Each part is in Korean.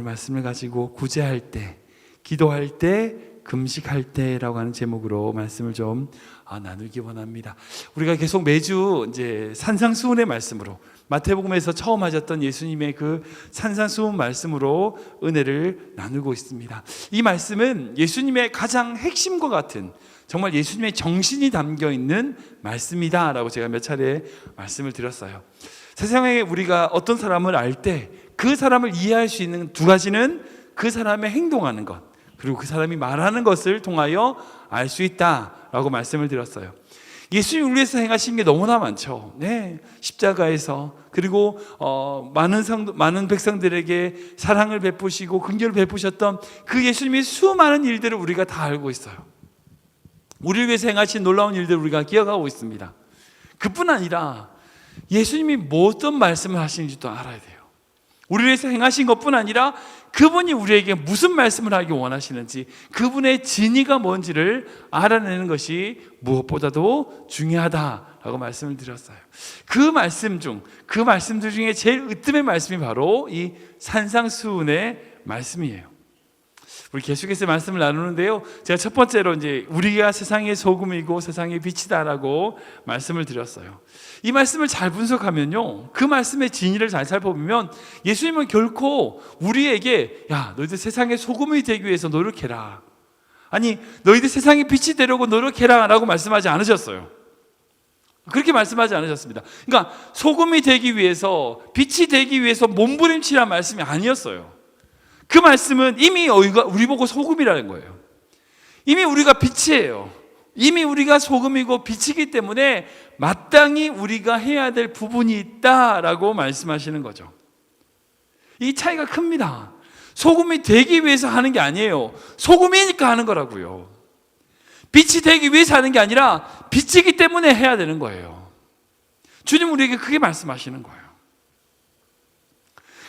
말씀을 가지고 구제할 때, 기도할 때, 금식할 때라고 하는 제목으로 말씀을 좀 나누기 원합니다. 우리가 계속 매주 이제 산상수훈의 말씀으로, 마태복음에서 처음 하셨던 예수님의 그 산상수훈 말씀으로 은혜를 나누고 있습니다. 이 말씀은 예수님의 가장 핵심과 같은, 정말 예수님의 정신이 담겨 있는 말씀이다라고 제가 몇 차례 말씀을 드렸어요. 세상에 우리가 어떤 사람을 알 때 그 사람을 이해할 수 있는 두 가지는 그 사람의 행동하는 것, 그리고 그 사람이 말하는 것을 통하여 알 수 있다라고 말씀을 드렸어요. 예수님이 우리 위해서 행하신 게 너무나 많죠. 네, 십자가에서, 그리고 많은 백성들에게 사랑을 베푸시고 긍휼을 베푸셨던 그 예수님의 수많은 일들을 우리가 다 알고 있어요. 우리를 위해서 행하신 놀라운 일들을 우리가 기억하고 있습니다. 그뿐 아니라 예수님이 어떤 말씀을 하시는지도 알아야 돼요. 우리를 위해서 행하신 것뿐 아니라 그분이 우리에게 무슨 말씀을 하기 원하시는지, 그분의 진의가 뭔지를 알아내는 것이 무엇보다도 중요하다라고 말씀을 드렸어요. 그 말씀들 중에 제일 으뜸의 말씀이 바로 이 산상수훈의 말씀이에요. 우리 계속해서 말씀을 나누는데요, 제가 첫 번째로 이제 우리가 세상의 소금이고 세상의 빛이다라고 말씀을 드렸어요. 이 말씀을 잘 분석하면요, 그 말씀의 진의를 잘 살펴보면 예수님은 결코 우리에게 야, 너희들 세상의 소금이 되기 위해서 노력해라, 아니 너희들 세상의 빛이 되려고 노력해라 라고 말씀하지 않으셨어요. 그렇게 말씀하지 않으셨습니다. 그러니까 소금이 되기 위해서, 빛이 되기 위해서 몸부림치라는 말씀이 아니었어요. 그 말씀은 이미 우리 보고 소금이라는 거예요. 이미 우리가 빛이에요. 이미 우리가 소금이고 빛이기 때문에 마땅히 우리가 해야 될 부분이 있다라고 말씀하시는 거죠. 이 차이가 큽니다. 소금이 되기 위해서 하는 게 아니에요. 소금이니까 하는 거라고요. 빛이 되기 위해서 하는 게 아니라 빛이기 때문에 해야 되는 거예요. 주님 우리에게 그게 말씀하시는 거예요.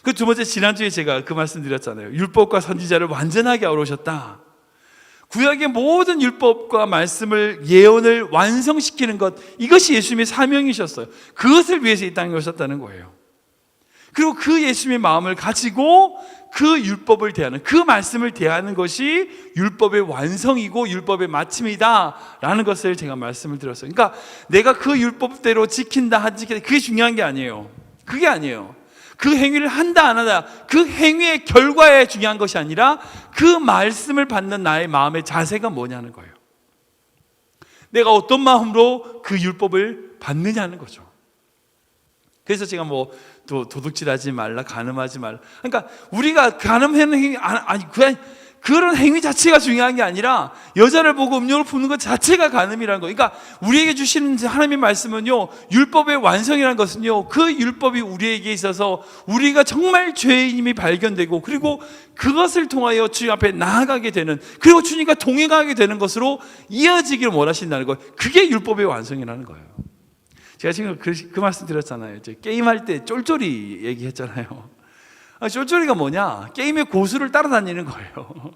그 두 번째, 지난주에 제가 그 말씀 드렸잖아요. 율법과 선지자를 완전하게 아우르셨다. 구약의 모든 율법과 말씀을, 예언을 완성시키는 것, 이것이 예수님의 사명이셨어요. 그것을 위해서 이 땅에 오셨다는 거예요. 그리고 그 예수님의 마음을 가지고 그 율법을 대하는, 그 말씀을 대하는 것이 율법의 완성이고 율법의 마침이다라는 것을 제가 말씀을 드렸어요. 그러니까 내가 그 율법대로 지킨다 하지, 그게 중요한 게 아니에요. 그게 아니에요. 그 행위를 한다 안 한다, 그 행위의 결과에 중요한 것이 아니라 그 말씀을 받는 나의 마음의 자세가 뭐냐는 거예요. 내가 어떤 마음으로 그 율법을 받느냐는 거죠. 그래서 제가 도둑질하지 말라, 간음하지 말라, 그러니까 우리가 간음하는 행위, 그런 행위 자체가 중요한 게 아니라 여자를 보고 음료를 푸는 것 자체가 간음이라는 거예요. 그러니까 우리에게 주시는 하나님의 말씀은요, 율법의 완성이라는 것은요, 그 율법이 우리에게 있어서 우리가 정말 죄인임이 발견되고, 그리고 그것을 통하여 주님 앞에 나아가게 되는, 그리고 주님과 동행하게 되는 것으로 이어지기를 원하신다는 거예요. 그게 율법의 완성이라는 거예요. 제가 지금 그 말씀 드렸잖아요. 이제 게임할 때 쫄쫄이 얘기했잖아요. 쫄쫄이가 뭐냐? 게임의 고수를 따라다니는 거예요.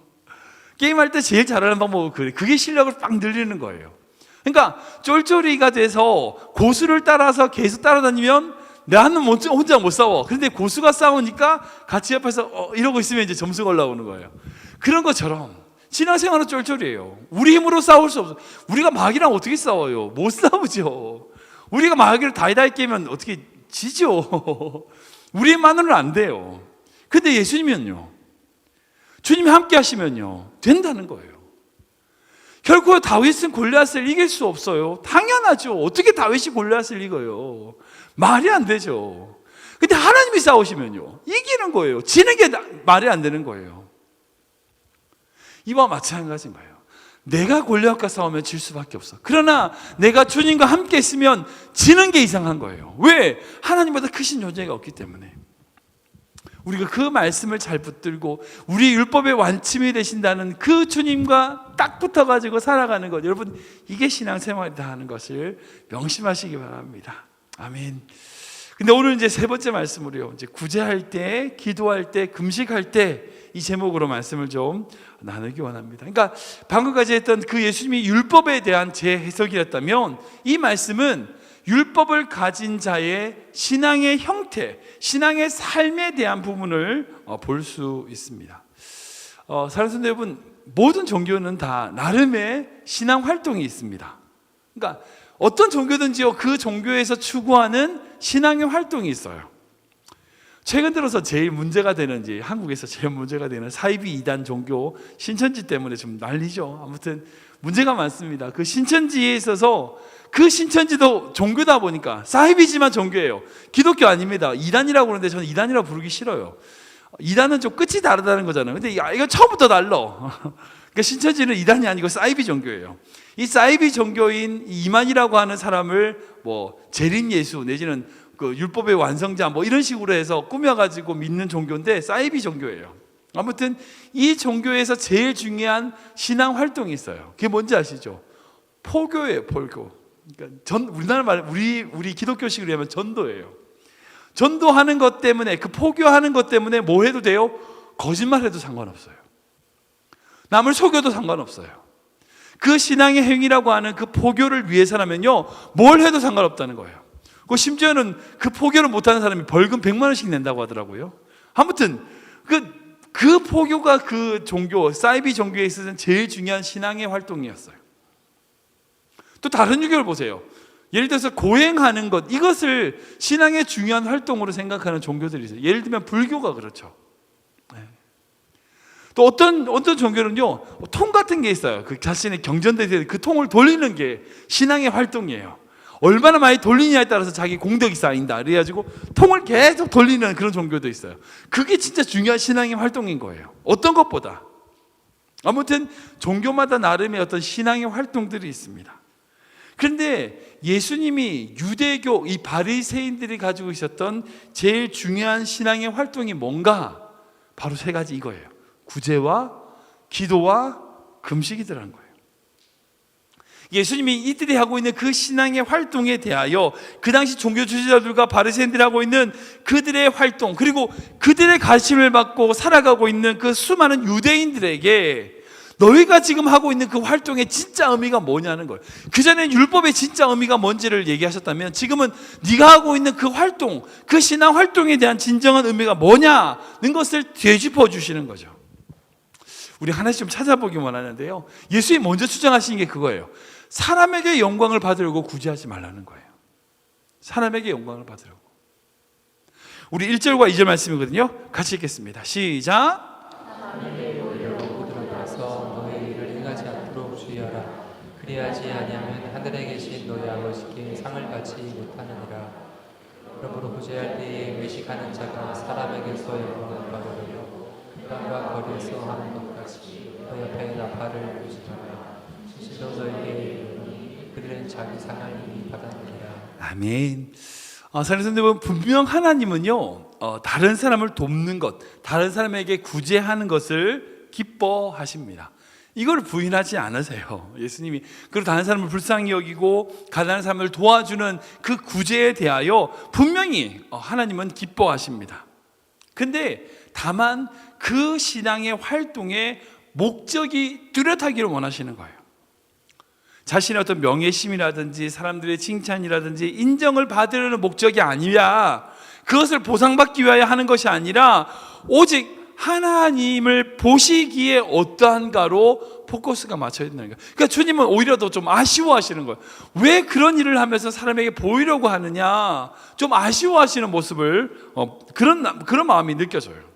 게임할 때 제일 잘하는 방법은 그게 실력을 빡 늘리는 거예요. 그러니까 쫄쫄이가 돼서 고수를 따라서 계속 따라다니면 나는 혼자 못 싸워. 그런데 고수가 싸우니까 같이 옆에서 이러고 있으면 이제 점수가 올라오는 거예요. 그런 것처럼 신앙생활은 쫄쫄이에요. 우리 힘으로 싸울 수 없어요. 우리가 마귀랑 어떻게 싸워요? 못 싸우죠. 우리가 마귀를 다이다이 깨면 어떻게 지죠. 우리 힘만으로는 안 돼요. 근데 예수님은요, 주님이 함께 하시면요, 된다는 거예요. 결코 다윗은 골리앗을 이길 수 없어요. 당연하죠. 어떻게 다윗이 골리앗을 이겨요? 말이 안 되죠. 근데 하나님이 싸우시면요, 이기는 거예요. 지는 게 말이 안 되는 거예요. 이와 마찬가지인 거예요. 내가 골리앗과 싸우면 질 수밖에 없어. 그러나 내가 주님과 함께 있으면 지는 게 이상한 거예요. 왜? 하나님보다 크신 존재가 없기 때문에. 우리가 그 말씀을 잘 붙들고 우리 율법의 완침이 되신다는 그 주님과 딱 붙어가지고 살아가는 것, 여러분, 이게 신앙생활이다 하는 것을 명심하시기 바랍니다. 아멘. 근데 오늘 이제 세 번째 말씀으로요, 이제 구제할 때, 기도할 때, 금식할 때, 이 제목으로 말씀을 좀 나누기 원합니다. 그러니까 방금까지 했던 그 예수님이 율법에 대한 제 해석이었다면, 이 말씀은 율법을 가진 자의 신앙의 형태, 신앙의 삶에 대한 부분을 볼 수 있습니다. 사랑하는 성도 여러분, 모든 종교는 다 나름의 신앙 활동이 있습니다. 그러니까 어떤 종교든지요, 그 종교에서 추구하는 신앙의 활동이 있어요. 최근 들어서 제일 문제가 되는, 한국에서 제일 문제가 되는 사이비 이단 종교 신천지 때문에 좀 난리죠. 아무튼 문제가 많습니다. 그 신천지에 있어서, 그 신천지도 종교다 보니까 사이비지만 종교예요. 기독교 아닙니다. 이단이라고 그러는데 저는 이단이라고 부르기 싫어요. 이단은 좀 끝이 다르다는 거잖아요. 근데 이거 처음부터 달라. 그러니까 신천지는 이단이 아니고 사이비 종교예요. 이 사이비 종교인 이만이라고 하는 사람을 재림 예수 내지는 그 율법의 완성자 이런 식으로 해서 꾸며가지고 믿는 종교인데 사이비 종교예요. 아무튼 이 종교에서 제일 중요한 신앙 활동이 있어요. 그게 뭔지 아시죠? 포교예요, 포교. 그러니까 우리나라 말, 우리 기독교식으로 하면 전도예요. 전도하는 것 때문에, 그 포교하는 것 때문에 뭐 해도 돼요? 거짓말해도 상관없어요. 남을 속여도 상관없어요. 그 신앙의 행위라고 하는 그 포교를 위해서라면요, 뭘 해도 상관없다는 거예요. 심지어는 그 포교를 못하는 사람이 벌금 100만 원씩 낸다고 하더라고요. 아무튼 그 포교가 그 종교, 사이비 종교에 있어서는 제일 중요한 신앙의 활동이었어요. 또 다른 유교를 보세요. 예를 들어서 고행하는 것, 이것을 신앙의 중요한 활동으로 생각하는 종교들이 있어요. 예를 들면 불교가 그렇죠. 또 어떤 종교는요, 통 같은 게 있어요. 그 자신의 경전대에 그 통을 돌리는 게 신앙의 활동이에요. 얼마나 많이 돌리냐에 따라서 자기 공덕이 쌓인다. 그래가지고 통을 계속 돌리는 그런 종교도 있어요. 그게 진짜 중요한 신앙의 활동인 거예요. 어떤 것보다. 아무튼 종교마다 나름의 어떤 신앙의 활동들이 있습니다. 그런데 예수님이 유대교, 이 바리새인들이 가지고 있었던 제일 중요한 신앙의 활동이 뭔가? 바로 세 가지 이거예요. 구제와 기도와 금식이더라는 거예요. 예수님이 이들이 하고 있는 그 신앙의 활동에 대하여 그 당시 종교 지도자들과 바리새인들이 하고 있는 그들의 활동, 그리고 그들의 가르침을 받고 살아가고 있는 그 수많은 유대인들에게 너희가 지금 하고 있는 그 활동의 진짜 의미가 뭐냐는 거예요. 그전엔 율법의 진짜 의미가 뭔지를 얘기하셨다면 지금은 네가 하고 있는 그 활동, 그 신앙 활동에 대한 진정한 의미가 뭐냐는 것을 되짚어 주시는 거죠. 우리 하나씩 좀 찾아보기 원하는데요, 예수님이 먼저 주장하신 게 그거예요. 사람에게 영광을 받으려고 구제하지 말라는 거예요. 사람에게 영광을 받으려고. 우리 1절과 2절 말씀이거든요. 같이 읽겠습니다. 시작. 그리하지 아니하면 하늘에 계신 너희 아버지께 상을 받지 못하느니라. 그러므로 구제할 때에 외식하는 자가 사람에게서 영광을 받으려고 땅과 거리에서 하는 것 같이 너 옆에 나팔을 불지라. 진실로 너희에게 이르노니 그들은 자기 상을 이미 받았느니라. 아멘. 사랑하는 여러분, 분명 하나님은요, 다른 사람을 돕는 것, 다른 사람에게 구제하는 것을 기뻐하십니다. 이걸 부인하지 않으세요. 예수님이 그리고 다른 사람을 불쌍히 여기고 가난한 사람을 도와주는 그 구제에 대하여 분명히 하나님은 기뻐하십니다. 근데 다만 그 신앙의 활동의 목적이 뚜렷하기를 원하시는 거예요. 자신의 어떤 명예심이라든지 사람들의 칭찬이라든지 인정을 받으려는 목적이 아니라, 그것을 보상받기 위하여 하는 것이 아니라 오직 하나님을 보시기에 어떠한가로 포커스가 맞춰야 된다는 거예요. 그러니까 주님은 오히려 더 좀 아쉬워하시는 거예요. 왜 그런 일을 하면서 사람에게 보이려고 하느냐, 좀 아쉬워하시는 모습을, 그런 마음이 느껴져요.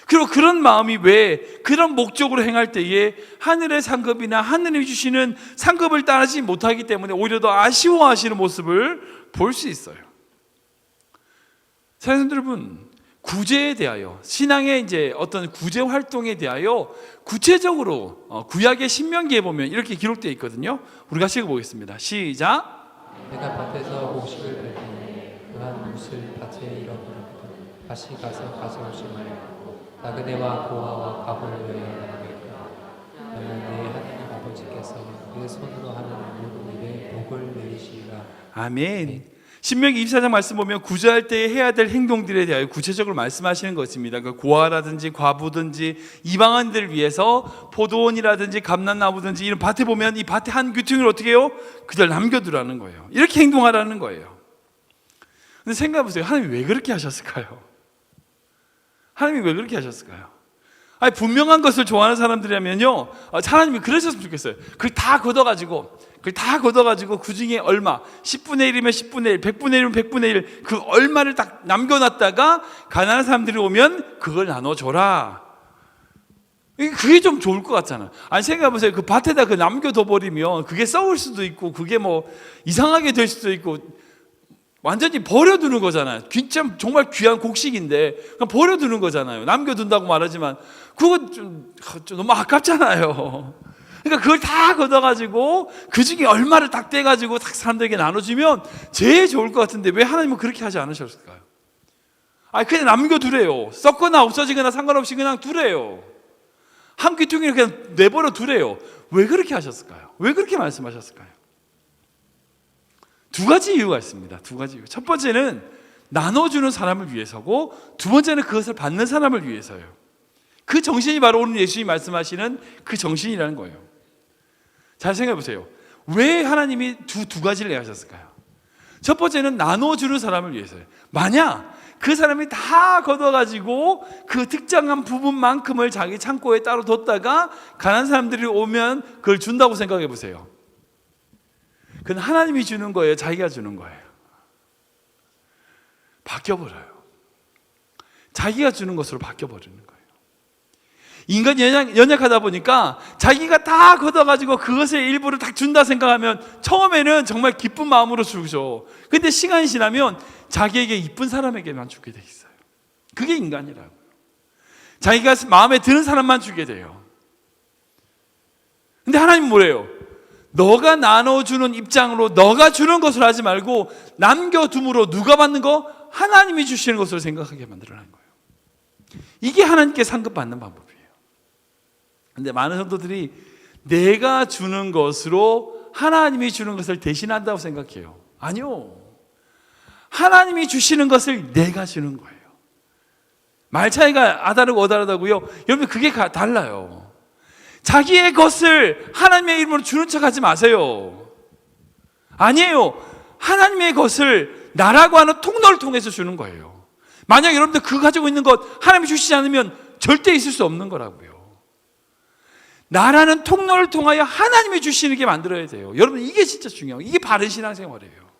그리고 그런 마음이 왜 그런 목적으로 행할 때에 하늘의 상급이나 하늘이 주시는 상급을 따르지 못하기 때문에 오히려 더 아쉬워하시는 모습을 볼 수 있어요. 사랑하는 여러분, 구제에 대하여, 신앙의 이제 어떤 구제 활동에 대하여 구체적으로 구약의 신명기에 보면 이렇게 기록되어 있거든요. 우리 같이 읽어보겠습니다. 시작. 내가 밭에서 곡식을 뺄 때에 그한 뭇을 밭에 잃어버리거든 다시 가서 가져오지 말고 나그네와 고아와 과부를 외워야겠다. 너는 내 하나님 아버지께서 내 손으로 하는 모든 일에 복을 내리시리라. 아멘. 신명기 24장 말씀 보면 구제할 때 해야 될 행동들에 대하여 구체적으로 말씀하시는 것입니다. 그 고아라든지 과부든지 이방인들을 위해서 포도원이라든지 감람나무든지 이런 밭에 보면 이 밭에 한 귀퉁이를 어떻게 해요? 그들 남겨두라는 거예요. 이렇게 행동하라는 거예요. 근데 생각해보세요. 하나님이 왜 그렇게 하셨을까요? 하나님이 왜 그렇게 하셨을까요? 아니, 분명한 것을 좋아하는 사람들이라면요, 하나님이 그러셨으면 좋겠어요. 그걸 다 걷어가지고 그 중에 얼마, 10분의 1이면 10분의 1, 100분의 1이면 100분의 1, 그 얼마를 딱 남겨놨다가 가난한 사람들이 오면 그걸 나눠줘라. 그게 좀 좋을 것 같잖아. 아니, 생각해보세요. 그 밭에다 그 남겨둬버리면 그게 썩을 수도 있고, 그게 뭐 이상하게 될 수도 있고, 완전히 버려두는 거잖아요. 진짜 정말 귀한 곡식인데 그냥 버려두는 거잖아요. 남겨둔다고 말하지만 그거 좀 너무 아깝잖아요. 그러니까 그걸 다 걷어가지고 그 중에 얼마를 딱 떼가지고 딱 사람들에게 나눠주면 제일 좋을 것 같은데 왜 하나님은 그렇게 하지 않으셨을까요? 아니, 그냥 남겨두래요. 썩거나 없어지거나 상관없이 그냥 두래요. 한 귀퉁이를 그냥 내버려 두래요. 왜 그렇게 하셨을까요? 왜 그렇게 말씀하셨을까요? 두 가지 이유가 있습니다. 두 가지 이유. 첫 번째는 나눠주는 사람을 위해서고, 두 번째는 그것을 받는 사람을 위해서예요. 그 정신이 바로 오늘 예수님이 말씀하시는 그 정신이라는 거예요. 잘 생각해 보세요. 왜 하나님이 두 가지를 내하셨을까요? 첫 번째는 나눠주는 사람을 위해서예요. 만약 그 사람이 다 걷어가지고 그 특정한 부분만큼을 자기 창고에 따로 뒀다가 가난한 사람들이 오면 그걸 준다고 생각해 보세요. 그건 하나님이 주는 거예요? 자기가 주는 거예요? 바뀌어버려요. 자기가 주는 것으로 바뀌어버리는 거예요. 인간이 연약하다 보니까 자기가 다 걷어가지고 그것의 일부를 딱 준다 생각하면 처음에는 정말 기쁜 마음으로 주죠. 근데 시간이 지나면 자기에게 이쁜 사람에게만 주게 돼 있어요. 그게 인간이라고요. 자기가 마음에 드는 사람만 주게 돼요. 근데 하나님은 뭐래요? 너가 나눠주는 입장으로 너가 주는 것을 하지 말고 남겨둠으로 누가 받는 거? 하나님이 주시는 것으로 생각하게 만들어낸 거예요. 이게 하나님께 상급받는 방법이에요. 근데 많은 성도들이 내가 주는 것으로 하나님이 주는 것을 대신한다고 생각해요. 아니요. 하나님이 주시는 것을 내가 주는 거예요. 말 차이가 아다르고 어다르다고요? 여러분, 그게 달라요. 자기의 것을 하나님의 이름으로 주는 척 하지 마세요. 아니에요. 하나님의 것을 나라고 하는 통로를 통해서 주는 거예요. 만약 여러분들 그거 가지고 있는 것 하나님이 주시지 않으면 절대 있을 수 없는 거라고요. 나라는 통로를 통하여 하나님이 주시는 게 만들어야 돼요. 여러분, 이게 진짜 중요해요. 이게 바른 신앙생활이에요.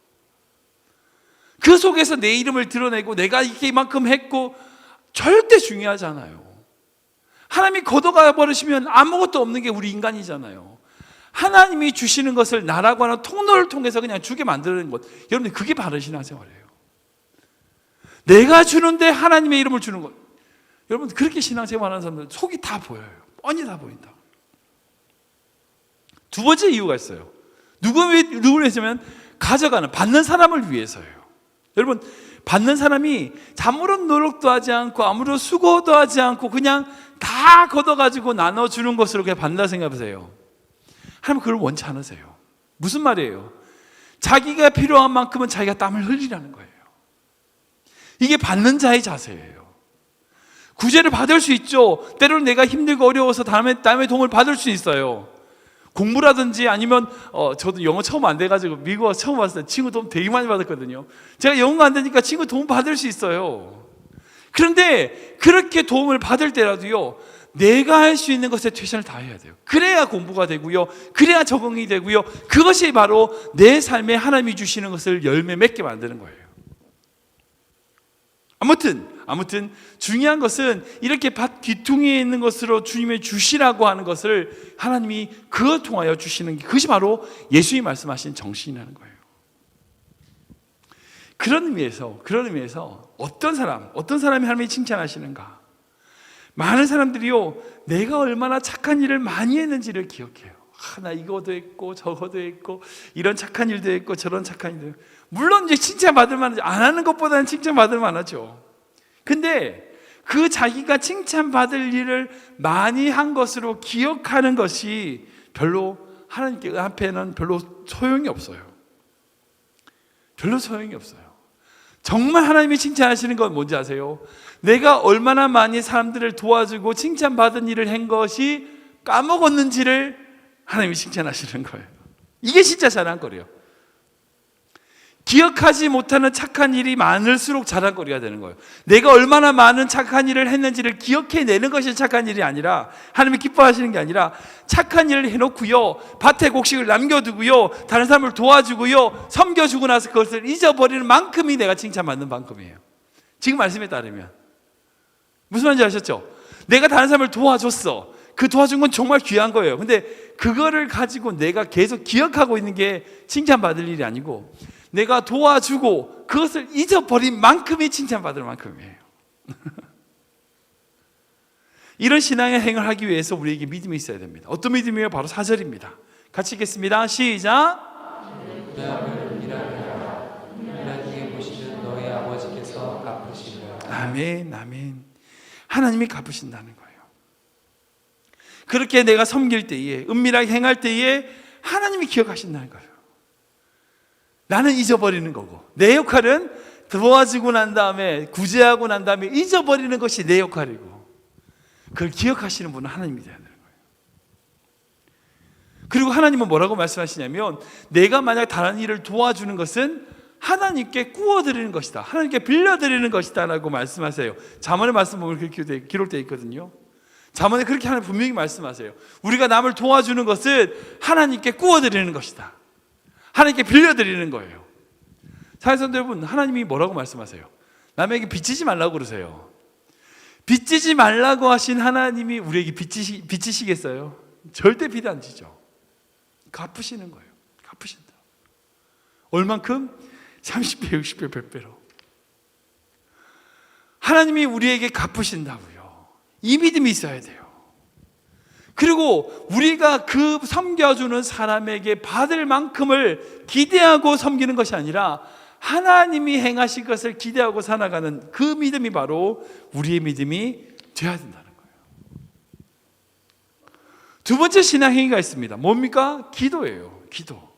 그 속에서 내 이름을 드러내고 내가 이만큼 했고 절대 중요하지 않아요. 하나님이 걷어가 버리시면 아무것도 없는 게 우리 인간이잖아요. 하나님이 주시는 것을 나라고 하는 통로를 통해서 그냥 주게 만드는 것, 여러분들 그게 바른 신앙생활이에요. 내가 주는데 하나님의 이름을 주는 것, 여러분 그렇게 신앙생활하는 사람들 속이 다 보여요. 뻔히 다 보인다. 두 번째 이유가 있어요. 누구를 위해서면 가져가는, 받는 사람을 위해서예요. 여러분, 받는 사람이 아무런 노력도 하지 않고 아무런 수고도 하지 않고 그냥 다 걷어가지고 나눠주는 것으로 그냥 받는다 생각해보세요. 하나님 그걸 원치 않으세요. 무슨 말이에요? 자기가 필요한 만큼은 자기가 땀을 흘리라는 거예요. 이게 받는 자의 자세예요. 구제를 받을 수 있죠. 때로는 내가 힘들고 어려워서 남의 도움을 받을 수 있어요. 공부라든지 아니면 저도 영어 처음 안 돼가지고 미국 와서 처음 왔을 때 친구 도움 되게 많이 받았거든요. 제가 영어가 안 되니까 친구 도움 받을 수 있어요. 그런데 그렇게 도움을 받을 때라도요, 내가 할 수 있는 것에 최선을 다해야 돼요. 그래야 공부가 되고요, 그래야 적응이 되고요, 그것이 바로 내 삶에 하나님이 주시는 것을 열매 맺게 만드는 거예요. 아무튼 중요한 것은 이렇게 밭 귀퉁이에 있는 것으로 주님의 주시라고 하는 것을 하나님이 그걸 통하여 주시는 게, 그것이 바로 예수님이 말씀하신 정신이라는 거예요. 그런 의미에서 어떤 사람이 하나님이 칭찬하시는가? 많은 사람들이요, 내가 얼마나 착한 일을 많이 했는지를 기억해요. 나 이거도 했고 저거도 했고 이런 착한 일도 했고 저런 착한 일도 했고. 물론 이제 칭찬받을 만하죠. 안 하는 것보다는 칭찬받을 만하죠. 근데 그 자기가 칭찬받을 일을 많이 한 것으로 기억하는 것이 별로 하나님께 앞에는 별로 소용이 없어요. 별로 소용이 없어요. 정말 하나님이 칭찬하시는 건 뭔지 아세요? 내가 얼마나 많이 사람들을 도와주고 칭찬받은 일을 한 것이 까먹었는지를 하나님이 칭찬하시는 거예요. 이게 진짜 자랑거리예요. 기억하지 못하는 착한 일이 많을수록 자랑거리가 되는 거예요. 내가 얼마나 많은 착한 일을 했는지를 기억해내는 것이 착한 일이 아니라, 하나님이 기뻐하시는 게 아니라, 착한 일을 해놓고요, 밭에 곡식을 남겨두고요, 다른 사람을 도와주고요, 섬겨주고 나서 그것을 잊어버리는 만큼이 내가 칭찬받는 만큼이에요. 지금 말씀에 따르면 무슨 말인지 아셨죠? 내가 다른 사람을 도와줬어. 그 도와준 건 정말 귀한 거예요. 근데 그거를 가지고 내가 계속 기억하고 있는 게 칭찬받을 일이 아니고, 내가 도와주고 그것을 잊어버린 만큼이 칭찬받을 만큼이에요. 이런 신앙의 행을 하기 위해서 우리에게 믿음이 있어야 됩니다. 어떤 믿음이에요? 바로 4절입니다. 같이 읽겠습니다. 시작. 일하기에 보시는 너희 아버지께서 갚으시리라. 아멘, 아멘. 하나님이 갚으신다는 거예요. 그렇게 내가 섬길 때에, 은밀하게 행할 때에 하나님이 기억하신다는 거예요. 나는 잊어버리는 거고, 내 역할은 도와주고 난 다음에, 구제하고 난 다음에 잊어버리는 것이 내 역할이고, 그걸 기억하시는 분은 하나님이 되는 거예요. 그리고 하나님은 뭐라고 말씀하시냐면, 내가 만약 다른 일을 도와주는 것은 하나님께 꾸어드리는 것이다, 하나님께 빌려드리는 것이다 라고 말씀하세요. 잠언의 말씀 보면 그렇게 기록되어 있거든요. 잠언에 그렇게 하나님 분명히 말씀하세요. 우리가 남을 도와주는 것은 하나님께 꾸어드리는 것이다, 하나님께 빌려드리는 거예요. 사회성도 여러분, 하나님이 뭐라고 말씀하세요? 남에게 빚지지 말라고 그러세요. 빚지지 말라고 하신 하나님이 우리에게 빚지시겠어요? 절대 빚 안 지죠. 갚으시는 거예요. 갚으신다. 얼만큼? 30배, 60배, 100배로. 하나님이 우리에게 갚으신다고요. 이 믿음이 있어야 돼요. 그리고 우리가 그 섬겨주는 사람에게 받을 만큼을 기대하고 섬기는 것이 아니라, 하나님이 행하실 것을 기대하고 살아가는 그 믿음이 바로 우리의 믿음이 되어야 된다는 거예요. 두 번째 신앙 행위가 있습니다. 뭡니까? 기도예요. 기도.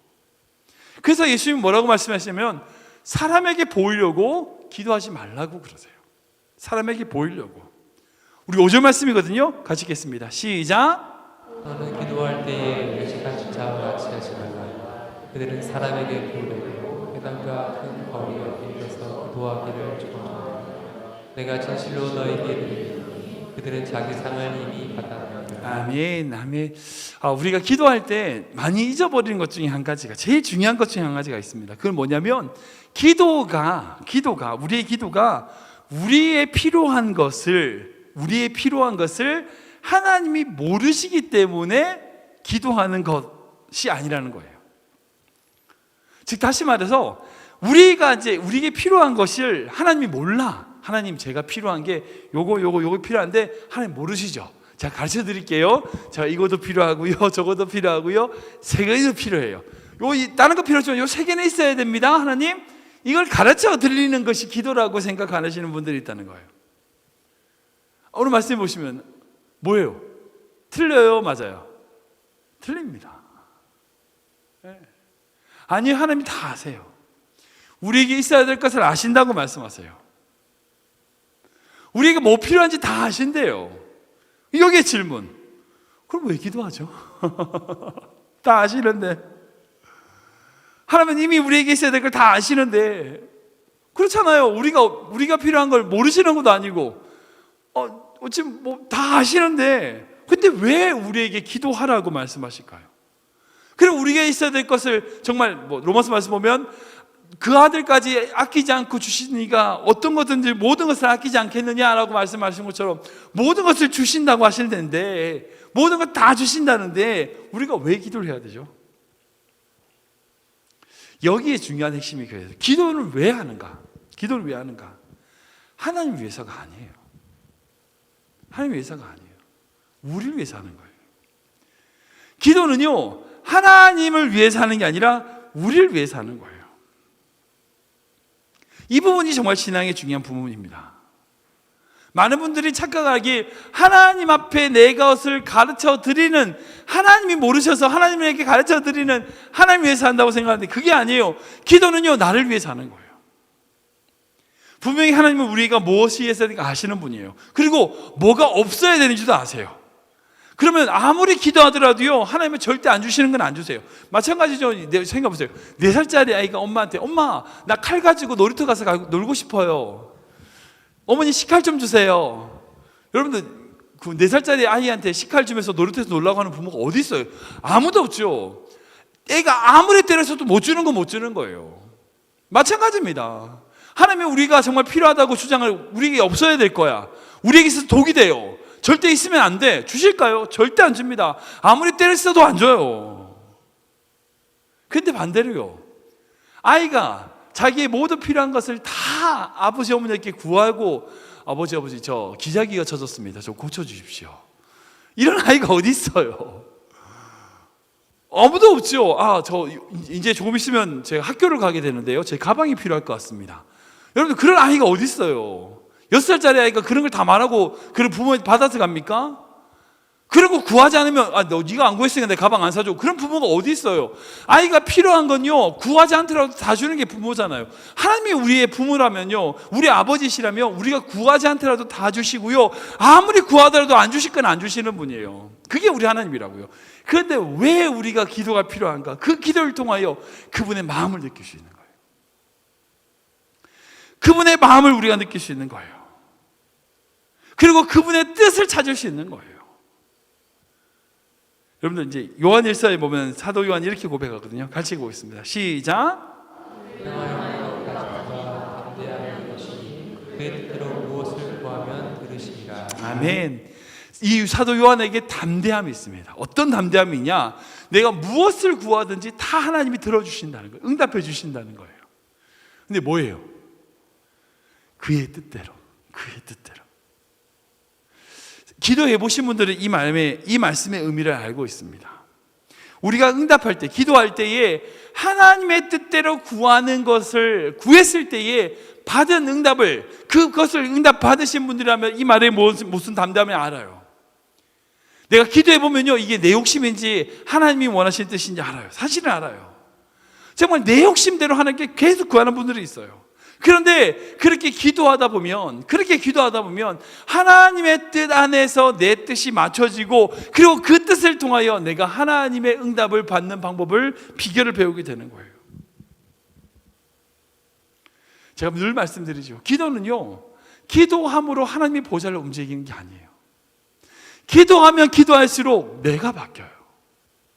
그래서 예수님이 뭐라고 말씀하시냐면, 사람에게 보이려고 기도하지 말라고 그러세요. 사람에게 보이려고. 우리 5절 말씀이거든요. 같이 읽겠습니다. 시작. 너는 기도할 때에 외식한 자와 같이 하지 말라. 그들은 사람에게 보이려고 회당과 큰 거리 옆에 있어서 기도하기를 좋아한다. 내가 진실로 너희에게 이르노니 그들은 자기 상을 이미 받았느니라. 아멘, 아멘. 우리가 기도할 때 많이 잊어버리는 것 중에 한 가지가, 제일 중요한 것 중에 한 가지가 있습니다. 그건 뭐냐면, 우리의 기도가 우리의 필요한 것을 하나님이 모르시기 때문에 기도하는 것이 아니라는 거예요. 즉, 다시 말해서 우리에게 필요한 것을 하나님이 몰라. 하나님, 제가 필요한 게 요거 필요한데 하나님 모르시죠. 제가 가르쳐 드릴게요. 자, 이것도 필요하고요, 저것도 필요하고요, 세 개도 필요해요. 다른 거 필요하지만 요 세 개는 있어야 됩니다. 하나님, 이걸 가르쳐 드리는 것이 기도라고 생각 안 하시는 분들이 있다는 거예요. 오늘 말씀 보시면 뭐예요? 틀려요? 맞아요? 틀립니다. 네. 아니, 하나님이 다 아세요. 우리에게 있어야 될 것을 아신다고 말씀하세요. 우리에게 뭐 필요한지 다 아신대요. 여기에 질문. 그럼 왜 기도하죠? 다 아시는데. 하나님은 이미 우리에게 있어야 될 걸 다 아시는데. 그렇잖아요. 우리가 필요한 걸 모르시는 것도 아니고, 지금 뭐 다 아시는데, 근데 왜 우리에게 기도하라고 말씀하실까요? 그리고 우리가 있어야 될 것을 정말 로마서 말씀 보면, 그 아들까지 아끼지 않고 주시니까 어떤 것든지 모든 것을 아끼지 않겠느냐라고 말씀하신 것처럼 모든 것을 주신다고 하시는데, 모든 것 다 주신다는데 우리가 왜 기도를 해야 되죠? 여기에 중요한 핵심이 그래요. 기도를 왜 하는가? 기도를 왜 하는가? 하나님 위해서가 아니에요. 하나님 위해서가 아니에요. 우리를 위해서 하는 거예요. 기도는요, 하나님을 위해서 하는 게 아니라 우리를 위해서 하는 거예요. 이 부분이 정말 신앙의 중요한 부분입니다. 많은 분들이 착각하기 하나님 앞에 내 것을 가르쳐 드리는, 하나님이 모르셔서 하나님에게 가르쳐 드리는, 하나님 위해서 한다고 생각하는데 그게 아니에요. 기도는요, 나를 위해서 하는 거예요. 분명히 하나님은 우리가 무엇이 있어야 되는가 아시는 분이에요. 그리고 뭐가 없어야 되는지도 아세요. 그러면 아무리 기도하더라도요, 하나님은 절대 안 주시는 건 안 주세요. 마찬가지죠. 생각해보세요. 4살짜리 아이가 엄마한테, 엄마, 나 칼 가지고 놀이터 가서 놀고 싶어요. 어머니 식칼 좀 주세요. 여러분들, 그 4살짜리 아이한테 식칼 주면서 놀이터에서 놀라고 하는 부모가 어디 있어요? 아무도 없죠. 애가 아무리 때려서도 못 주는 건 못 주는 거예요. 마찬가지입니다. 하나님이 우리가 정말 필요하다고 주장을, 우리에게 없어야 될 거야, 우리에게 있어서 독이 돼요, 절대 있으면 안 돼, 주실까요? 절대 안 줍니다. 아무리 때렸어도 안 줘요. 근데 반대로요, 아이가 자기의 모든 필요한 것을 다 아버지 어머니께 구하고, 아버지 저 기저귀가 젖었습니다, 좀 고쳐주십시오, 이런 아이가 어디 있어요? 아무도 없죠. 저 이제 조금 있으면 제가 학교를 가게 되는데요, 제 가방이 필요할 것 같습니다. 여러분들, 그런 아이가 어디 있어요? 6살짜리 아이가 그런 걸 다 말하고 그런 부모 받아서 갑니까? 그리고 구하지 않으면, 네가 안 구했으니까 내 가방 안 사줘, 그런 부모가 어디 있어요? 아이가 필요한 건요, 구하지 않더라도 다 주는 게 부모잖아요. 하나님이 우리의 부모라면요, 우리 아버지시라면 우리가 구하지 않더라도 다 주시고요, 아무리 구하더라도 안 주실 건 안 주시는 분이에요. 그게 우리 하나님이라고요. 그런데 왜 우리가 기도가 필요한가? 그 기도를 통하여 그분의 마음을 느낄 수 있는 거예요. 그분의 마음을 우리가 느낄 수 있는 거예요. 그리고 그분의 뜻을 찾을 수 있는 거예요. 여러분들, 이제 요한일서에 보면 사도 요한이 이렇게 고백하거든요. 같이 보겠습니다. 시작. 그의 뜻대로 무엇을 구하면 들으시리라. 아멘. 이 사도 요한에게 담대함이 있습니다. 어떤 담대함이냐? 내가 무엇을 구하든지 다 하나님이 들어주신다는 거예요. 응답해 주신다는 거예요. 근데 뭐예요? 그의 뜻대로, 그의 뜻대로. 기도해 보신 분들은 이 말씀의 의미를 알고 있습니다. 우리가 응답할 때, 기도할 때에 하나님의 뜻대로 구하는 것을 구했을 때에 받은 응답을, 그것을 응답 받으신 분들이라면 이 말에 무슨 담담을 알아요. 내가 기도해 보면요, 이게 내 욕심인지 하나님이 원하시는 뜻인지 알아요. 사실은 알아요. 정말 내 욕심대로 하나님께 계속 구하는 분들이 있어요. 그런데 그렇게 기도하다 보면 하나님의 뜻 안에서 내 뜻이 맞춰지고, 그리고 그 뜻을 통하여 내가 하나님의 응답을 받는 방법을, 비결을 배우게 되는 거예요. 제가 늘 말씀드리죠. 기도는요, 기도함으로 하나님의 보좌를 움직이는 게 아니에요. 기도하면 기도할수록 내가 바뀌어요.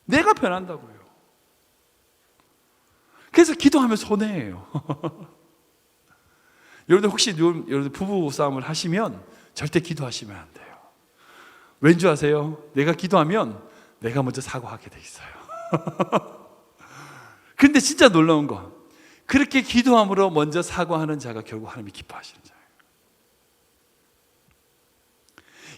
내가 변한다고요. 그래서 기도하면 손해예요. 여러분들, 혹시 여러분들 부부 싸움을 하시면 절대 기도하시면 안 돼요. 왠지 아세요? 내가 기도하면 내가 먼저 사과하게 돼 있어요. 근데 진짜 놀라운 건, 그렇게 기도함으로 먼저 사과하는 자가 결국 하나님이 기뻐하시는 자예요.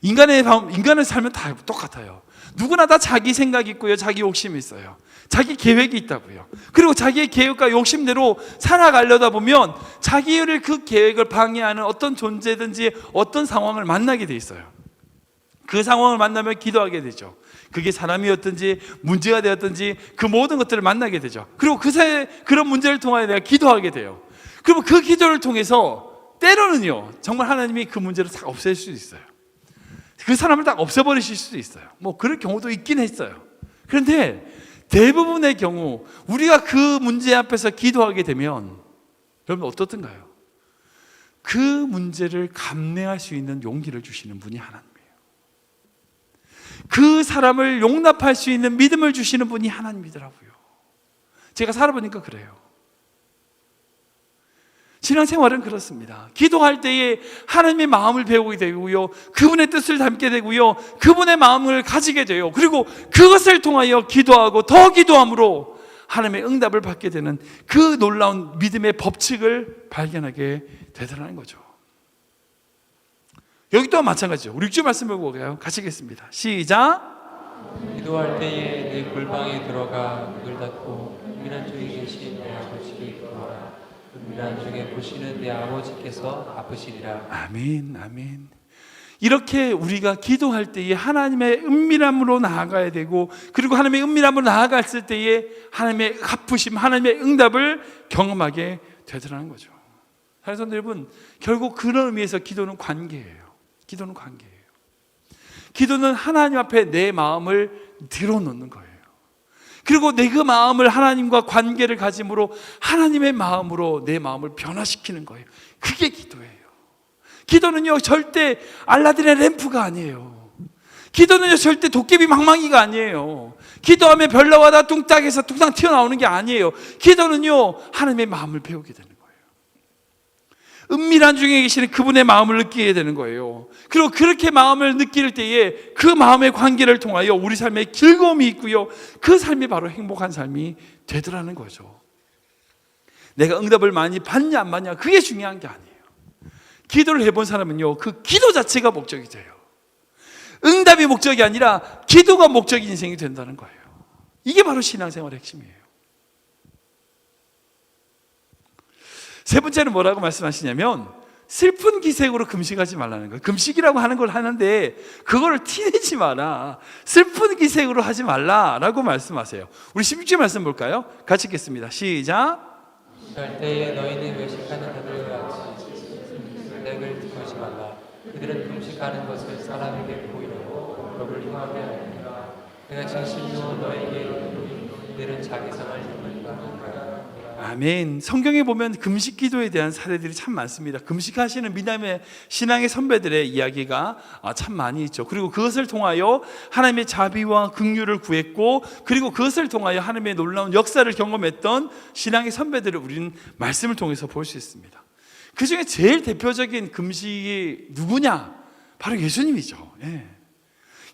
인간의 삶은 다 똑같아요. 누구나 다 자기 생각이 있고요, 자기 욕심이 있어요. 자기 계획이 있다고요. 그리고 자기의 계획과 욕심대로 살아가려다 보면 자기를, 그 계획을 방해하는 어떤 존재든지 어떤 상황을 만나게 돼 있어요. 그 상황을 만나면 기도하게 되죠. 그게 사람이었든지 문제가 되었든지 그 모든 것들을 만나게 되죠. 그리고 그런 문제를 통하여 내가 기도하게 돼요. 그리고 그 기도를 통해서 때로는요, 정말 하나님이 그 문제를 다 없앨 수 있어요. 그 사람을 딱 없애버리실 수도 있어요. 뭐 그럴 경우도 있긴 했어요. 그런데 대부분의 경우 우리가 그 문제 앞에서 기도하게 되면, 여러분 어떻든가요? 그 문제를 감내할 수 있는 용기를 주시는 분이 하나님이에요. 그 사람을 용납할 수 있는 믿음을 주시는 분이 하나님이더라고요. 제가 살아보니까 그래요. 신앙생활은 그렇습니다. 기도할 때에 하나님의 마음을 배우게 되고요, 그분의 뜻을 담게 되고요, 그분의 마음을 가지게 돼요. 그리고 그것을 통하여 기도하고 더 기도함으로 하나님의 응답을 받게 되는 그 놀라운 믿음의 법칙을 발견하게 되더라는 거죠. 여기 또한 마찬가지죠. 우리 6주 말씀 보고 가요. 같이 읽겠습니다. 시작. 기도할 때에 내 골방에 들어가 문을 닫고 은밀한 쪽에 계신 내 아버지께 기도하라. 은밀한 쪽에 보시는 내 아버지께서 아프시리라. 아멘, 아멘. 이렇게 우리가 기도할 때에 하나님의 은밀함으로 나아가야 되고, 그리고 하나님의 은밀함으로 나아갔을 때에 하나님의 갚으심, 하나님의 응답을 경험하게 되더라는 거죠. 사랑하는 여러분, 결국 그런 의미에서 기도는 관계예요. 기도는 관계예요. 기도는 하나님 앞에 내 마음을 들어놓는 거예요. 그리고 내 그 마음을 하나님과 관계를 가짐으로 하나님의 마음으로 내 마음을 변화시키는 거예요. 그게 기도예요. 기도는요, 절대 알라딘의 램프가 아니에요. 기도는요, 절대 도깨비 망망이가 아니에요. 기도하면 별나와다 뚱딱해서 뚱땅 튀어나오는 게 아니에요. 기도는요, 하나님의 마음을 배우게 되는 거예요. 은밀한 중에 계시는 그분의 마음을 느끼게 되는 거예요. 그리고 그렇게 마음을 느낄 때에 그 마음의 관계를 통하여 우리 삶에 즐거움이 있고요, 그 삶이 바로 행복한 삶이 되더라는 거죠. 내가 응답을 많이 받냐 안 받냐, 그게 중요한 게 아니에요. 기도를 해본 사람은요, 그 기도 자체가 목적이 돼요. 응답이 목적이 아니라 기도가 목적인 인생이 된다는 거예요. 이게 바로 신앙생활의 핵심이에요. 세 번째는 뭐라고 말씀하시냐면, 슬픈 기색으로 금식하지 말라는 거예요. 금식이라고 하는 걸 하는데 그거를 티내지 마라, 슬픈 기색으로 하지 말라라고 말씀하세요. 우리 16절 말씀 볼까요? 같이 읽겠습니다. 시작. 그럴 때에 너희는 외식하는 자들과 같이 내를 두지 말라. 그들은 금식하는 것을 사람에게 보이려고 법을 행하게 하느니라. 내가 진실로 너에게 이르노니 그들은 자기 성을 입는다. 아멘. 성경에 보면 금식 기도에 대한 사례들이 참 많습니다. 금식하시는 미남의 신앙의 선배들의 이야기가 참 많이 있죠. 그리고 그것을 통하여 하나님의 자비와 긍휼을 구했고, 그리고 그것을 통하여 하나님의 놀라운 역사를 경험했던 신앙의 선배들을 우리는 말씀을 통해서 볼 수 있습니다. 그 중에 제일 대표적인 금식이 누구냐? 바로 예수님이죠.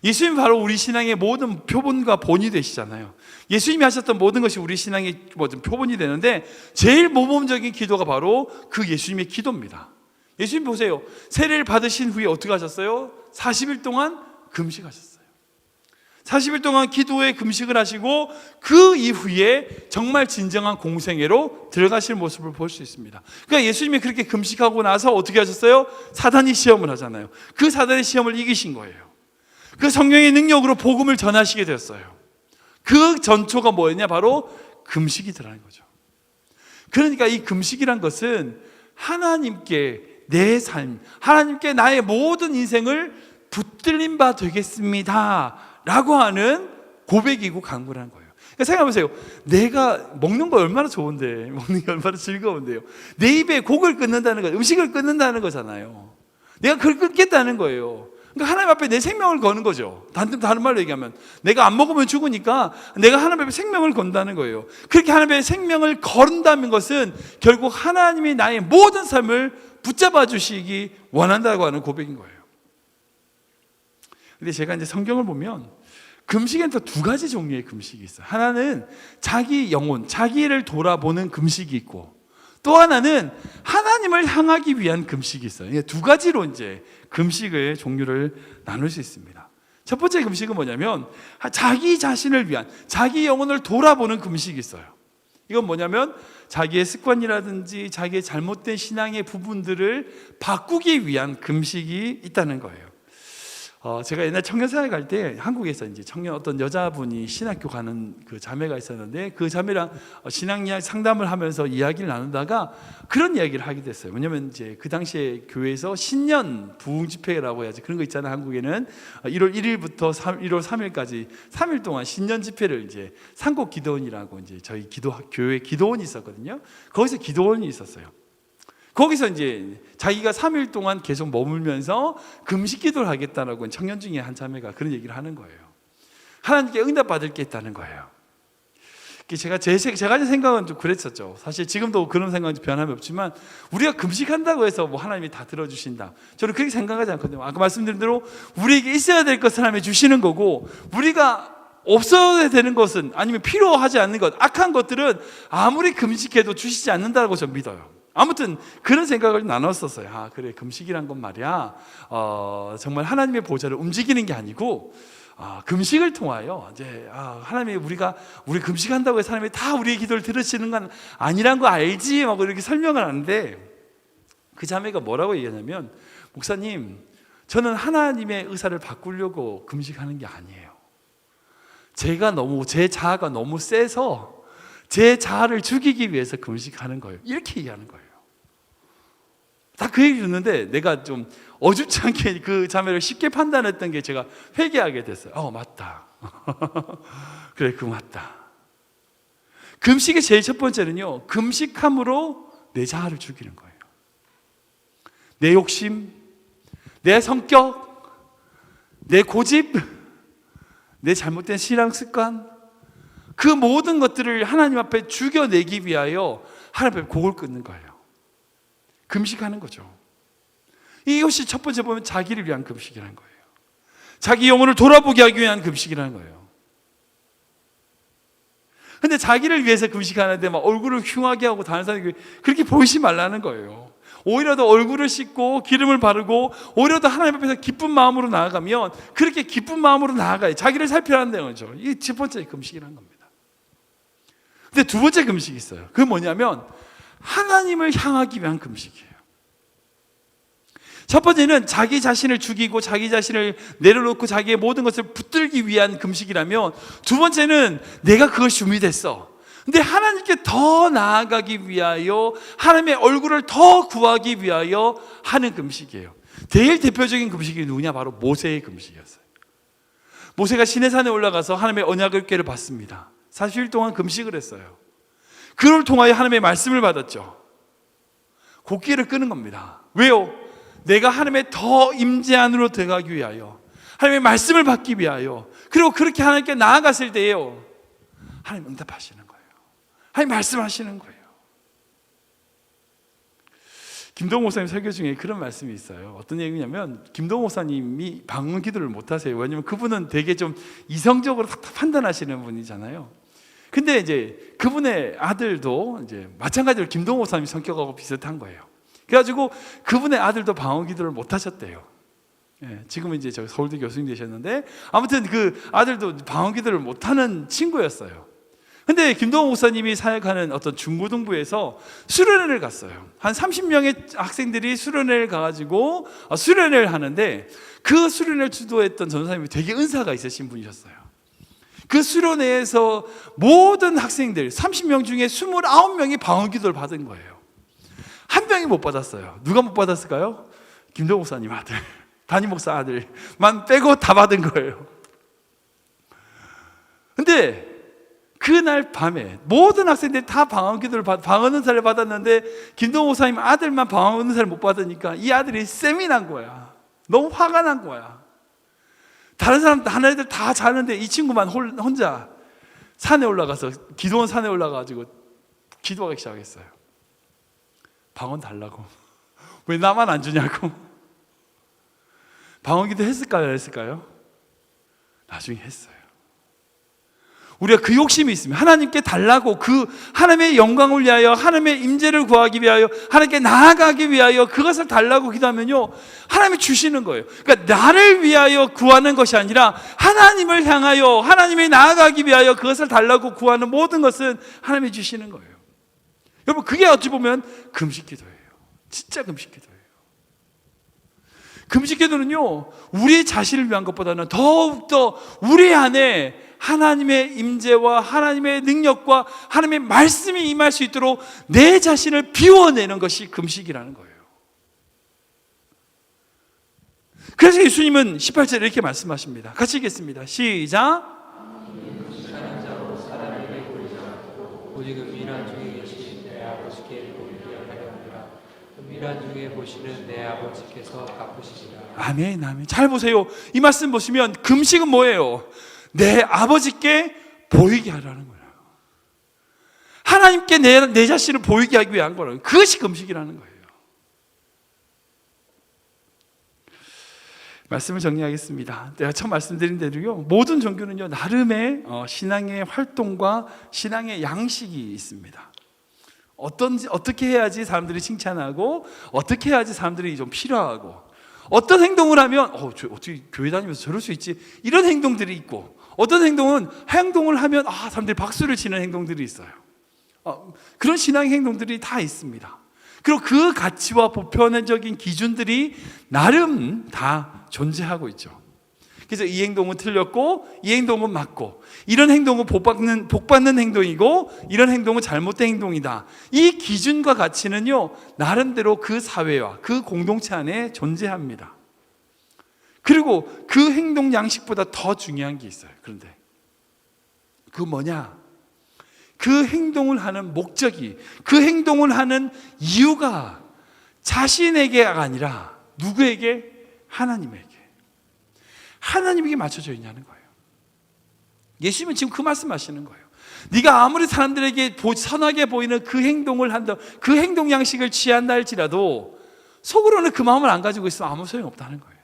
예수님이 바로 우리 신앙의 모든 표본과 본이 되시잖아요. 예수님이 하셨던 모든 것이 우리 신앙의 모든 표본이 되는데, 제일 모범적인 기도가 바로 그 예수님의 기도입니다. 예수님 보세요. 세례를 받으신 후에 어떻게 하셨어요? 40일 동안 금식하셨어요. 40일 동안 기도에 금식을 하시고, 그 이후에 정말 진정한 공생애로 들어가실 모습을 볼 수 있습니다. 그러니까 예수님이 그렇게 금식하고 나서 어떻게 하셨어요? 사단이 시험을 하잖아요. 그 사단의 시험을 이기신 거예요. 그 성령의 능력으로 복음을 전하시게 되었어요. 그 전초가 뭐였냐? 바로 금식이더라는 거죠. 그러니까 이 금식이란 것은 하나님께 내 삶, 하나님께 나의 모든 인생을 붙들린 바 되겠습니다 라고 하는 고백이고 간구라는 거예요. 그러니까 생각해보세요. 내가 먹는 거 얼마나 좋은데, 먹는 게 얼마나 즐거운데요. 내 입에 곡을 끊는다는 거, 음식을 끊는다는 거잖아요. 내가 그걸 끊겠다는 거예요. 그러니까 하나님 앞에 내 생명을 거는 거죠. 다른 말로 얘기하면 내가 안 먹으면 죽으니까 내가 하나님 앞에 생명을 건다는 거예요. 그렇게 하나님 앞에 생명을 건다는 것은 결국 하나님이 나의 모든 삶을 붙잡아 주시기 원한다고 하는 고백인 거예요. 근데 제가 이제 성경을 보면 금식엔 또 두 가지 종류의 금식이 있어요. 하나는 자기 영혼, 자기를 돌아보는 금식이 있고, 또 하나는 하나님을 향하기 위한 금식이 있어요. 두 가지로 이제 금식의 종류를 나눌 수 있습니다. 첫 번째 금식은 뭐냐면 자기 자신을 위한, 자기 영혼을 돌아보는 금식이 있어요. 이건 뭐냐면 자기의 습관이라든지 자기의 잘못된 신앙의 부분들을 바꾸기 위한 금식이 있다는 거예요. 제가 옛날 청년사회 갈 때 한국에서 이제 어떤 여자분이 신학교 가는 그 자매가 있었는데, 그 자매랑 신앙 이야기 상담을 하면서 이야기를 나누다가 그런 이야기를 하게 됐어요. 왜냐면 이제 그 당시에 교회에서 신년 부흥 집회라고 해야지, 그런 거 있잖아요. 한국에는 1월 1일부터 1월 3일까지 3일 동안 신년 집회를 이제 산곡 기도원이라고 이제 저희 교회 기도원이 있었거든요. 거기서 기도원이 있었어요. 거기서 이제 자기가 3일 동안 계속 머물면서 금식 기도를 하겠다라고 청년 중에 한 자매가 그런 얘기를 하는 거예요. 하나님께 응답받을 게 있다는 거예요. 제가 제 생각은 좀 그랬었죠. 사실 지금도 그런 생각은 변함이 없지만, 우리가 금식한다고 해서 뭐 하나님이 다 들어주신다, 저는 그렇게 생각하지 않거든요. 아까 말씀드린 대로 우리에게 있어야 될 것을 하나님이 주시는 거고, 우리가 없어야 되는 것은, 아니면 필요하지 않는 것, 악한 것들은 아무리 금식해도 주시지 않는다고 저는 믿어요. 아무튼 그런 생각을 나눴었어요. 그래, 금식이란 건 말이야, 정말 하나님의 보좌를 움직이는 게 아니고, 금식을 통하여 이제 하나님이 우리 금식한다고 해서 하나님이 다 우리의 기도를 들으시는 건 아니란 거 알지? 막 이렇게 설명을 하는데, 그 자매가 뭐라고 얘기하냐면, 목사님, 저는 하나님의 의사를 바꾸려고 금식하는 게 아니에요. 제 자아가 너무 세서 제 자아를 죽이기 위해서 금식하는 거예요. 이렇게 얘기하는 거예요. 다 그 얘기 듣는데 내가 좀 어줍지 않게 그 자매를 쉽게 판단했던 게 제가 회개하게 됐어요. 맞다. 그래, 그 맞다. 금식의 제일 첫 번째는요, 금식함으로 내 자아를 죽이는 거예요. 내 욕심, 내 성격, 내 고집, 내 잘못된 신앙 습관, 그 모든 것들을 하나님 앞에 죽여내기 위하여 하나님 앞에 곡을 끊는 거예요. 금식하는 거죠. 이것이 첫 번째 보면 자기를 위한 금식이라는 거예요. 자기 영혼을 돌아보게 하기 위한 금식이라는 거예요. 근데 자기를 위해서 금식하는데 막 얼굴을 흉하게 하고 다른 사람에게 그렇게 보이지 말라는 거예요. 오히려 더 얼굴을 씻고 기름을 바르고 오히려 더 하나님 앞에서 기쁜 마음으로 나아가면 그렇게 기쁜 마음으로 나아가요. 자기를 살피라는 거죠. 이게 첫 번째 금식이라는 겁니다. 근데 두 번째 금식이 있어요. 그게 뭐냐면 하나님을 향하기 위한 금식이에요. 첫 번째는 자기 자신을 죽이고 자기 자신을 내려놓고 자기의 모든 것을 붙들기 위한 금식이라면, 두 번째는 내가 그것이 준비됐어. 근데 하나님께 더 나아가기 위하여 하나님의 얼굴을 더 구하기 위하여 하는 금식이에요. 제일 대표적인 금식이 누구냐? 바로 모세의 금식이었어요. 모세가 시내산에 올라가서 하나님의 언약의 궤를 받습니다. 40일 동안 금식을 했어요. 그를 통하여 하나님의 말씀을 받았죠. 곡기를 끄는 겁니다. 왜요? 내가 하나님의 더 임재 안으로 들어가기 위하여, 하나님의 말씀을 받기 위하여, 그리고 그렇게 하나님께 나아갔을 때에요, 하나님 응답하시는 거예요. 하나님 말씀하시는 거예요. 김동호 목사님 설교 중에 그런 말씀이 있어요. 어떤 얘기냐면, 김동호 목사님이 방언 기도를 못 하세요. 왜냐면 그분은 되게 좀 이성적으로 탁탁 판단하시는 분이잖아요. 근데 이제 그분의 아들도 이제 마찬가지로 김동호 목사님 성격하고 비슷한 거예요. 그래가지고 그분의 아들도 방언 기도를 못 하셨대요. 지금은 이제 저 서울대 교수님 되셨는데, 아무튼 그 아들도 방언 기도를 못 하는 친구였어요. 근데 김동호 목사님이 사역하는 어떤 중고등부에서 수련회를 갔어요. 한 30명의 학생들이 수련회를 가가지고 수련회를 하는데, 그 수련회를 주도했던 전사님이 되게 은사가 있으신 분이셨어요. 그 수련회에서 모든 학생들 30명 중에 29명이 방언 기도를 받은 거예요. 한 명이 못 받았어요. 누가 못 받았을까요? 김동호 목사님 아들, 담임 목사 아들만 빼고 다 받은 거예요. 근데 그날 밤에 모든 학생들이 다 방언 기도를 방언 은사를 받았는데, 김동호 목사님 아들만 방언 은사를 못 받으니까 이 아들이 셈이 난 거야. 너무 화가 난 거야. 다른 사람, 하나들 다 자는데 이 친구만 혼자 산에 올라가서, 기도원 산에 올라가가지고 기도하기 시작했어요. 방언 달라고. 왜 나만 안 주냐고. 방언 기도 했을까요? 안 했을까요? 나중에 했어요. 우리가 그 욕심이 있으면 하나님께 달라고, 그 하나님의 영광을 위하여, 하나님의 임재를 구하기 위하여, 하나님께 나아가기 위하여 그것을 달라고 기도하면요, 하나님이 주시는 거예요. 그러니까 나를 위하여 구하는 것이 아니라 하나님을 향하여, 하나님이 나아가기 위하여 그것을 달라고 구하는 모든 것은 하나님이 주시는 거예요. 여러분, 그게 어찌 보면 금식기도예요. 진짜 금식기도예요. 금식기도는요, 우리 자신을 위한 것보다는 더욱더 우리 안에 하나님의 임재와 하나님의 능력과 하나님의 말씀이 임할 수 있도록 내 자신을 비워내는 것이 금식이라는 거예요. 그래서 예수님은 18절에 이렇게 말씀하십니다. 같이 읽겠습니다. 시작. 오직 은밀한 중에 계신 내 아버지께 보이게 하려니라. 은밀한 중에 보시는 내 아버지께서 갚으시리라. 아멘, 아멘. 잘 보세요. 이 말씀 보시면 금식은 뭐예요? 내 아버지께 보이게 하라는 거예요. 하나님께 내 자신을 보이게 하기 위한 거예요. 그것이 금식이라는 거예요. 말씀을 정리하겠습니다. 내가 처음 말씀드린 대로요, 모든 종교는요, 나름의 신앙의 활동과 신앙의 양식이 있습니다. 어떻게 해야지 사람들이 칭찬하고, 어떻게 해야지 사람들이 좀 필요하고, 어떤 행동을 하면 어떻게 교회 다니면서 저럴 수 있지, 이런 행동들이 있고, 어떤 행동을 하면 사람들이 박수를 치는 행동들이 있어요. 그런 신앙의 행동들이 다 있습니다. 그리고 그 가치와 보편적인 기준들이 나름 다 존재하고 있죠. 그래서 이 행동은 틀렸고 이 행동은 맞고, 이런 행동은 복받는 행동이고 이런 행동은 잘못된 행동이다. 이 기준과 가치는요, 나름대로 그 사회와 그 공동체 안에 존재합니다. 그리고 그 행동 양식보다 더 중요한 게 있어요. 그런데 그 뭐냐? 그 행동을 하는 목적이, 그 행동을 하는 이유가 자신에게가 아니라 누구에게? 하나님에게. 하나님에게 맞춰져 있냐는 거예요. 예수님은 지금 그 말씀하시는 거예요. 네가 아무리 사람들에게 선하게 보이는 그 행동을 한다, 그 행동 양식을 취한다 할지라도 속으로는 그 마음을 안 가지고 있으면 아무 소용없다는 거예요.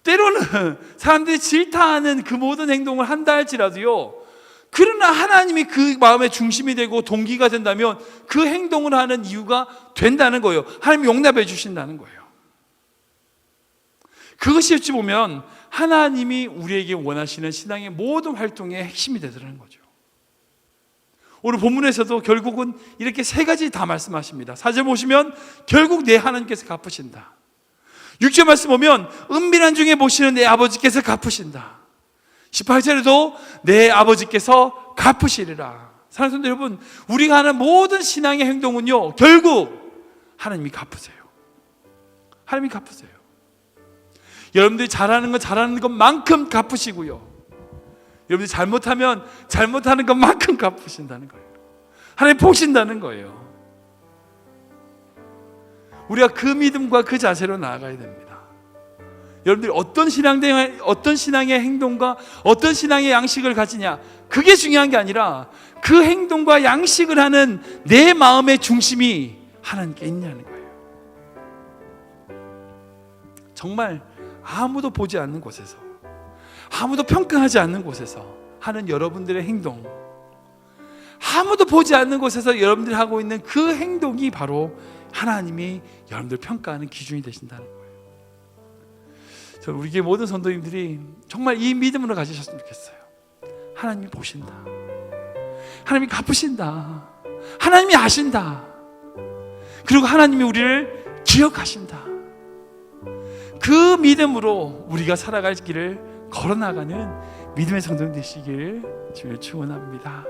때로는 사람들이 질타하는 그 모든 행동을 한다 할지라도요, 그러나 하나님이 그 마음의 중심이 되고 동기가 된다면 그 행동을 하는 이유가 된다는 거예요. 하나님이 용납해 주신다는 거예요. 그것이 어찌 보면 하나님이 우리에게 원하시는 신앙의 모든 활동의 핵심이 되더라는 거죠. 오늘 본문에서도 결국은 이렇게 세 가지 다 말씀하십니다. 4절 보시면 결국 내 하나님께서 갚으신다. 6절 말씀 보면 은밀한 중에 보시는 내 아버지께서 갚으신다. 18절에도 내 아버지께서 갚으시리라. 사랑하는 성도 여러분, 우리가 하는 모든 신앙의 행동은요, 결국 하나님이 갚으세요. 하나님이 갚으세요. 여러분들이 잘하는 건 잘하는 것만큼 갚으시고요, 여러분들이 잘못하면 잘못하는 것만큼 갚으신다는 거예요. 하나님 보신다는 거예요. 우리가 그 믿음과 그 자세로 나아가야 됩니다. 여러분들이 어떤 신앙의 행동과 어떤 신앙의 양식을 가지냐, 그게 중요한 게 아니라 그 행동과 양식을 하는 내 마음의 중심이 하나님께 있냐는 거예요. 정말 아무도 보지 않는 곳에서, 아무도 평가하지 않는 곳에서 하는 여러분들의 행동, 아무도 보지 않는 곳에서 여러분들이 하고 있는 그 행동이 바로 하나님이 여러분들 평가하는 기준이 되신다는 거예요. 저는 우리 교회 모든 성도님들이 정말 이 믿음으로 가지셨으면 좋겠어요. 하나님이 보신다, 하나님이 갚으신다, 하나님이 아신다, 그리고 하나님이 우리를 기억하신다. 그 믿음으로 우리가 살아갈 길을 걸어나가는 믿음의 성도님 되시길 주를 축원합니다.